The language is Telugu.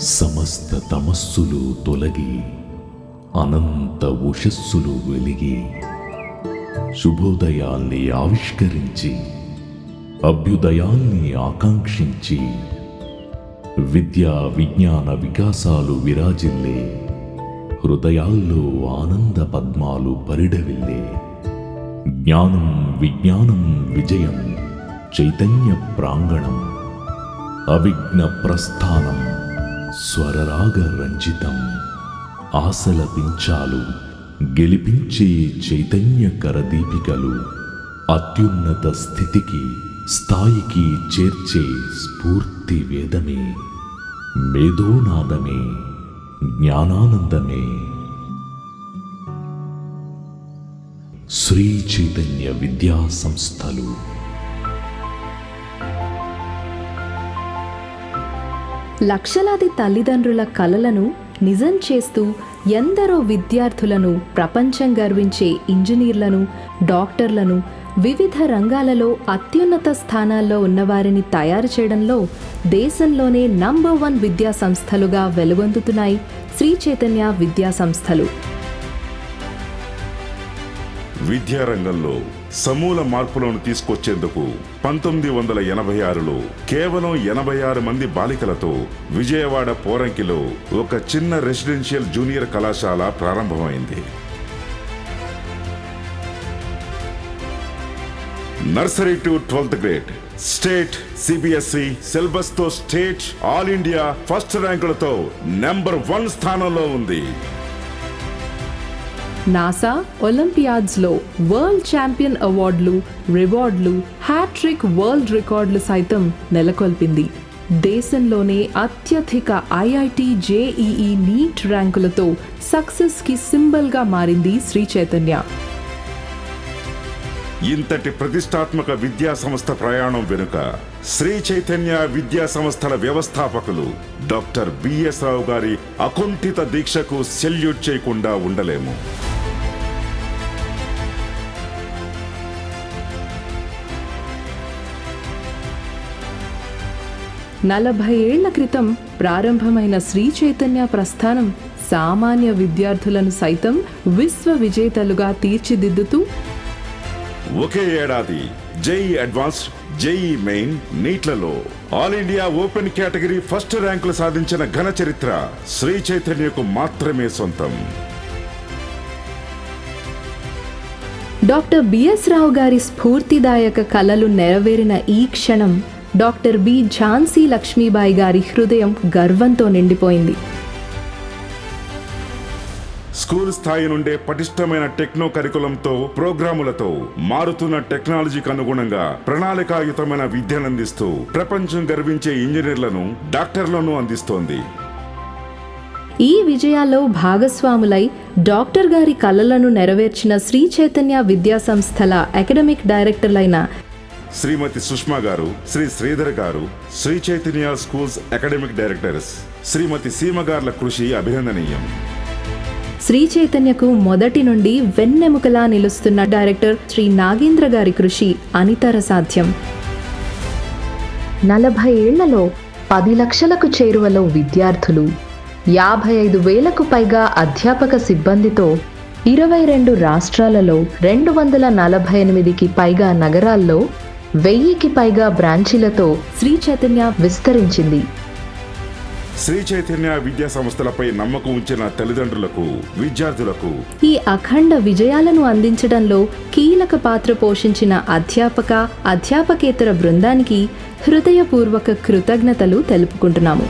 సమస్త తమస్సులు తొలగి అనంత ఉషస్సులు వెలిగి శుభోదయాల్ని ఆవిష్కరించి అభ్యుదయాల్ని ఆకాంక్షించి విద్యా విజ్ఞాన వికాసాలు విరాజిల్లే హృదయాల్లో ఆనంద పద్మాలు పరిడవిల్లే జ్ఞానం విజ్ఞానం విజయం చైతన్య ప్రాంగణం అవిఘ్న ప్రస్థానం స్వరరాగ రంజితం ఆశల పించాలు గెలిపించే చైతన్య కరదీపికలు అత్యున్నత స్థితికి స్థాయికి చేర్చే స్ఫూర్తి వేదమే మేధోనాదమే జ్ఞానానందమే. శ్రీ చైతన్య విద్యా సంస్థలు. లక్షలాది తల్లిదండ్రుల కలలను నిజం చేస్తూ ఎందరో విద్యార్థులను ప్రపంచం గర్వించే ఇంజనీర్లను, డాక్టర్లను, వివిధ రంగాలలో అత్యున్నత స్థానాల్లో ఉన్నవారిని తయారు చేయడంలో దేశంలోనే నంబర్ 1 విద్యా సంస్థలుగా వెలుగొందుతున్నాయి శ్రీ చైతన్య విద్యా సంస్థలు. విద్యారంగంలో సమూల మార్పులను తీసుకొచ్చేందుకు 1986లో కేవలం 86 మంది బాలికలతో విజయవాడ పోరంకిలో ఒక చిన్న రెసిడెన్షియల్ జూనియర్ కళాశాల ప్రారంభమైంది. Nursery to 12th grade state CBSE syllabus తో స్టేట్ ఆల్ ఇండియా ఫస్ట్ ర్యాంకులతో నంబర్ 1 స్థానంలో ఉంది. నాసా ఒలింపియాడ్స్లో వరల్డ్ ఛాంపియన్ అవార్డులు, రివార్డులు, హ్యాట్రిక్ వరల్డ్ రికార్డులు సైతం నెలకొల్పింది. దేశంలోనే అత్యధిక ఐఐటి, జేఈఈ, నీట్ ర్యాంకులతో సక్సెస్కి సింబల్గా మారింది శ్రీ చైతన్య. ఇంతటి ప్రతిష్టాత్మక విద్యా సంస్థ ప్రయాణం వెనుక శ్రీ చైతన్య విద్యా సంస్థల వ్యవస్థాపకులు డాక్టర్ బిఎస్ రావు గారి అకుంఠిత దీక్షకు సెల్యూట్ చేయకుండా ఉండలేము. నలభై ఏళ్ల క్రితం ప్రారంభమైన శ్రీ చైతన్య ప్రస్థానం సామాన్య విద్యార్థులను సైతం విశ్వ విజేతలుగా తీర్చిదిద్దుతూ ఒకే ఏడాది జేఈ అడ్వాన్స్డ్, జేఈ మెయిన్, నీట్లలో all India open category first ర్యాంకులు సాధించిన ఘన చరిత్ర శ్రీ చైతన్యకు మాత్రమే సొంతం. డాక్టర్ బిఎస్ రావు గారి స్ఫూర్తిదాయక కలలు నెరవేరిన ఈ క్షణం డాక్టర్ బి ఝాన్సీ లక్ష్మీబాయి గారి హృదయం గర్వంతో నిండిపోయింది. స్కూల్ స్థాయి నుండే పటిష్టమైన టెక్నో కరికులంతో, ప్రోగ్రాములతో, మారుతున్న టెక్నాలజీకి అనుగుణంగా ప్రణాళికాయుతమైన విద్యనందిస్తూ ప్రపంచం గర్వించే ఇంజనీర్లను, డాక్టర్లను అందిస్తోంది. ఈ విజయాల్లో భాగస్వాములై డాక్టర్ గారి కలలను నెరవేర్చిన శ్రీ చైతన్య విద్యా సంస్థల అకాడమిక్ డైరెక్టర్లైన శ్రీమతి సుష్మా గారు, శ్రీ శ్రీధర్ గారు, Shri Chaitanya schools academic directors Srimathi Seema గార్ల కృషి అభినందనీయం. శ్రీ చైతన్యకు మొదటి నుండి వెన్నెముకలా నిలుస్తున్న డైరెక్టర్ శ్రీ నాగేంద్ర గారి కృషి అనితర సాధ్యం. 40 ఏళ్లలో 10 లక్షలకు చేరువలో విద్యార్థులు, 55,000కు పైగా అధ్యాపక సిబ్బందితో 22 రాష్ట్రాలలో 248కి పైగా నగరాల్లో 1000కి పైగా బ్రాంచీలతో శ్రీ చైతన్య విస్తరించింది. శ్రీ చైతన్య విద్యా సంస్థలపై నమ్మకం ఉంచిన తల్లిదండ్రులకు, విద్యార్థులకు ఈ అఖండ విజయాలను అందించడంలో కీలక పాత్ర పోషించిన అధ్యాపకేతర బృందానికి హృదయపూర్వక కృతజ్ఞతలు తెలుపుకుంటున్నాము.